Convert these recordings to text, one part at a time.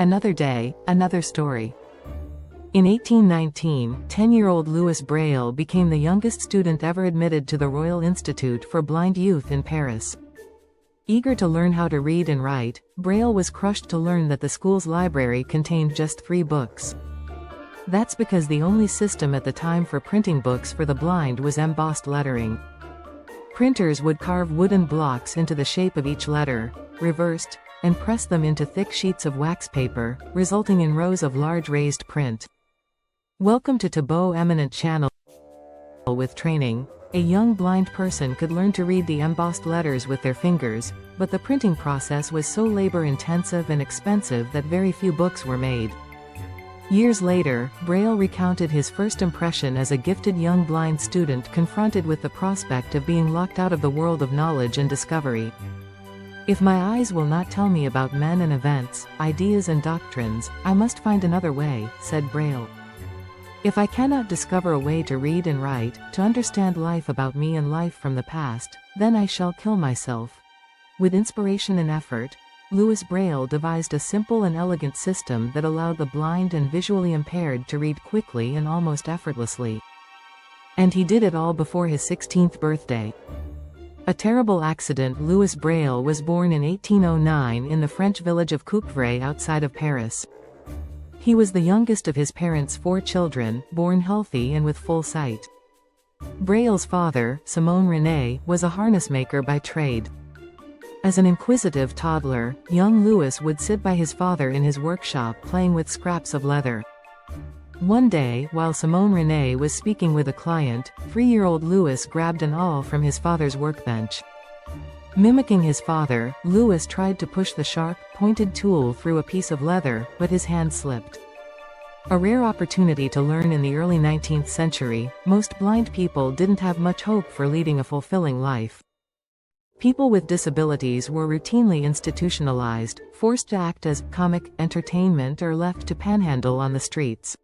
Another day, another story. In 1819, 10-year-old Louis Braille became the youngest student ever admitted to the Royal Institute for Blind Youth in Paris. Eager to learn how to read and write, Braille was crushed to learn that the school's library contained just 3 books. That's because the only system at the time for printing books for the blind was embossed lettering. Printers would carve wooden blocks into the shape of each letter, reversed, and press them into thick sheets of wax paper, resulting in rows of large raised print. Welcome to Tableau Eminent Channel. With training, a young blind person could learn to read the embossed letters with their fingers, but the printing process was so labor-intensive and expensive that very few books were made. Years later, Braille recounted his first impression as a gifted young blind student confronted with the prospect of being locked out of the world of knowledge and discovery. "If my eyes will not tell me about men and events, ideas and doctrines, I must find another way," said Braille. "If I cannot discover a way to read and write, to understand life about me and life from the past, then I shall kill myself." With inspiration and effort, Louis Braille devised a simple and elegant system that allowed the blind and visually impaired to read quickly and almost effortlessly. And he did it all before his 16th birthday. A terrible accident. Louis Braille was born in 1809 in the French village of Coupvray outside of Paris. He was the youngest of his parents' 4 children, born healthy and with full sight. Braille's father, Simon René, was a harness maker by trade. As an inquisitive toddler, young Louis would sit by his father in his workshop playing with scraps of leather. One day, while Simon René was speaking with a client, 3-year-old Louis grabbed an awl from his father's workbench. Mimicking his father, Louis tried to push the sharp, pointed tool through a piece of leather, but his hand slipped. A rare opportunity to learn in the early 19th century, most blind people didn't have much hope for leading a fulfilling life. People with disabilities were routinely institutionalized, forced to act as comic entertainment or left to panhandle on the streets.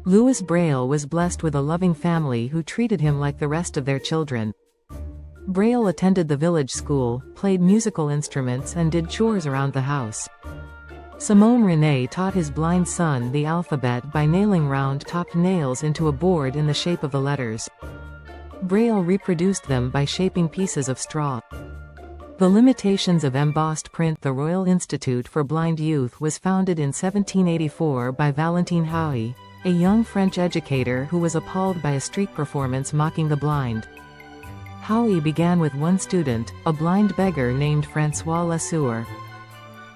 Louis Braille was blessed with a loving family who treated him like the rest of their children. Braille attended the village school, played musical instruments and did chores around the house. Simon René taught his blind son the alphabet by nailing round-topped nails into a board in the shape of the letters. Braille reproduced them by shaping pieces of straw. The limitations of embossed print. The Royal Institute for Blind Youth was founded in 1784 by Valentin Hauy, a young French educator who was appalled by a street performance mocking the blind. Hauy began with one student, a blind beggar named François Lesueur.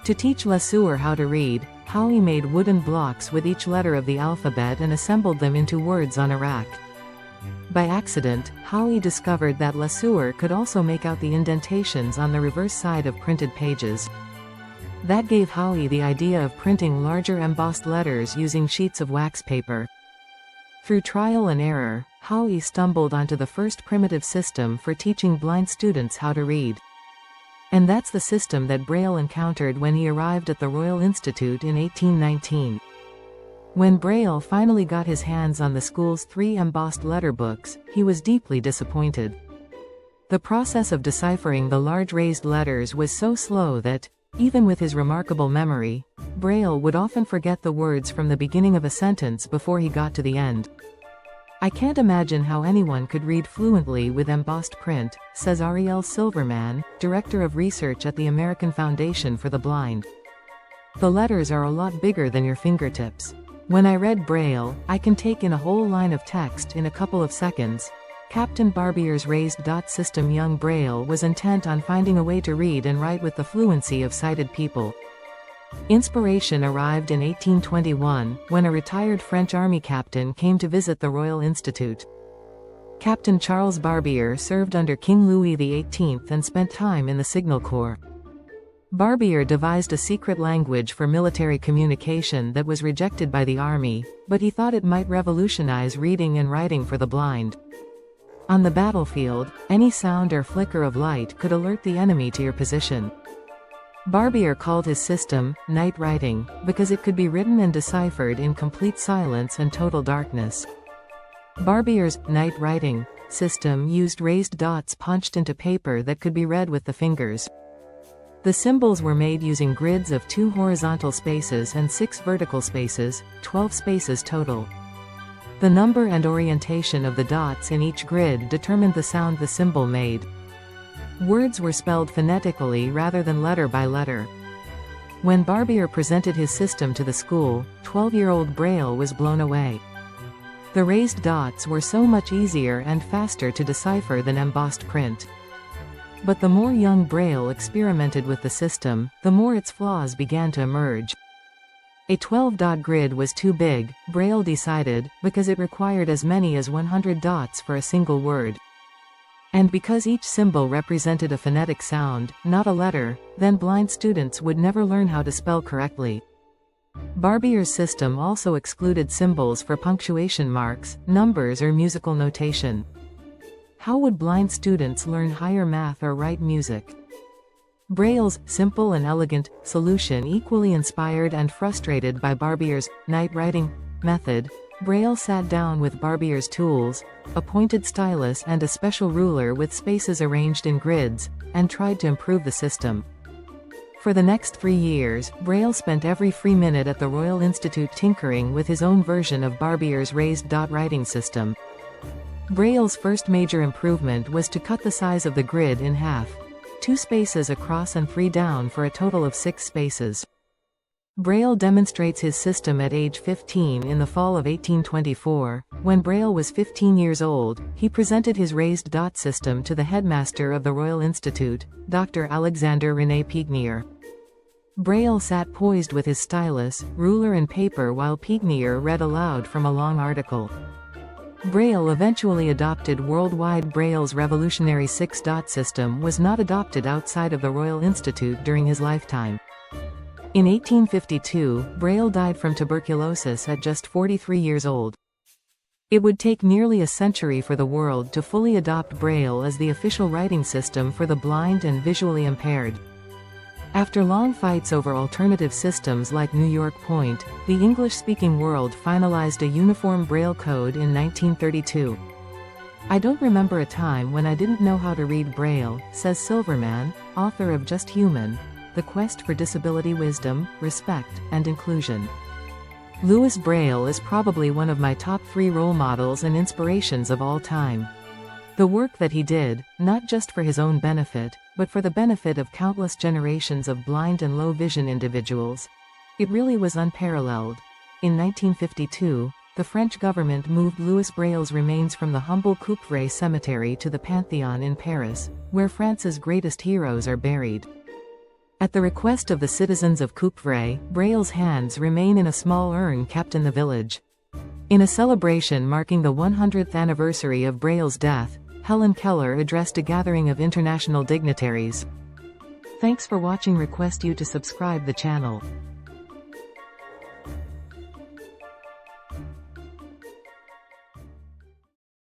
To teach Lesueur how to read, Hauy made wooden blocks with each letter of the alphabet and assembled them into words on a rack. By accident, Hauy discovered that Lesueur could also make out the indentations on the reverse side of printed pages. That gave Hauy the idea of printing larger embossed letters using sheets of wax paper. Through trial and error, Hauy stumbled onto the first primitive system for teaching blind students how to read. And that's the system that Braille encountered when he arrived at the Royal Institute in 1819. When Braille finally got his hands on the school's 3 embossed letter books, he was deeply disappointed. The process of deciphering the large raised letters was so slow that, even with his remarkable memory, Braille would often forget the words from the beginning of a sentence before he got to the end. "I can't imagine how anyone could read fluently with embossed print," says Ariel Silverman, director of research at the American Foundation for the Blind. "The letters are a lot bigger than your fingertips. When I read Braille, I can take in a whole line of text in a couple of seconds." Captain Barbier's raised dot system. Young Braille was intent on finding a way to read and write with the fluency of sighted people. Inspiration arrived in 1821, when a retired French army captain came to visit the Royal Institute. Captain Charles Barbier served under King Louis XVIII and spent time in the Signal Corps. Barbier devised a secret language for military communication that was rejected by the army, but he thought it might revolutionize reading and writing for the blind. On the battlefield, any sound or flicker of light could alert the enemy to your position. Barbier called his system night writing, because it could be written and deciphered in complete silence and total darkness. Barbier's night writing system used raised dots punched into paper that could be read with the fingers. The symbols were made using grids of 2 horizontal spaces and 6 vertical spaces, 12 spaces total. The number and orientation of the dots in each grid determined the sound the symbol made. Words were spelled phonetically rather than letter by letter. When Barbier presented his system to the school, 12-year-old Braille was blown away. The raised dots were so much easier and faster to decipher than embossed print. But the more young Braille experimented with the system, the more its flaws began to emerge. A 12-dot grid was too big, Braille decided, because it required as many as 100 dots for a single word. And because each symbol represented a phonetic sound, not a letter, then blind students would never learn how to spell correctly. Barbier's system also excluded symbols for punctuation marks, numbers or musical notation. How would blind students learn higher math or write music? Braille's simple and elegant solution equally inspired and frustrated by Barbier's night writing method. Braille sat down with Barbier's tools, a pointed stylus and a special ruler with spaces arranged in grids, and tried to improve the system. For the next 3 years, Braille spent every free minute at the Royal Institute tinkering with his own version of Barbier's raised dot writing system. Braille's first major improvement was to cut the size of the grid in half. 2 spaces across and 3 down for a total of 6 spaces. Braille demonstrates his system at age 15 in the fall of 1824. When Braille was 15 years old, he presented his raised dot system to the headmaster of the Royal Institute, Dr. Alexander René Pignier. Braille sat poised with his stylus, ruler and paper while Pignier read aloud from a long article. Braille eventually adopted worldwide. Braille's revolutionary 6-dot system was not adopted outside of the Royal Institute during his lifetime. In 1852, Braille died from tuberculosis at just 43 years old. It would take nearly a century for the world to fully adopt Braille as the official writing system for the blind and visually impaired. After long fights over alternative systems like New York Point, the English-speaking world finalized a uniform Braille code in 1932. "I don't remember a time when I didn't know how to read Braille," says Silverman, author of Just Human: The Quest for Disability Wisdom, Respect, and Inclusion. Louis Braille is probably one of my top 3 role models and inspirations of all time. The work that he did, not just for his own benefit, but for the benefit of countless generations of blind and low-vision individuals, it really was unparalleled. In 1952, the French government moved Louis Braille's remains from the humble Coupvray cemetery to the Pantheon in Paris, where France's greatest heroes are buried. At the request of the citizens of Coupvray, Braille's hands remain in a small urn kept in the village. In a celebration marking the 100th anniversary of Braille's death, Helen Keller addressed a gathering of international dignitaries. Thanks for watching. Request you to subscribe the channel.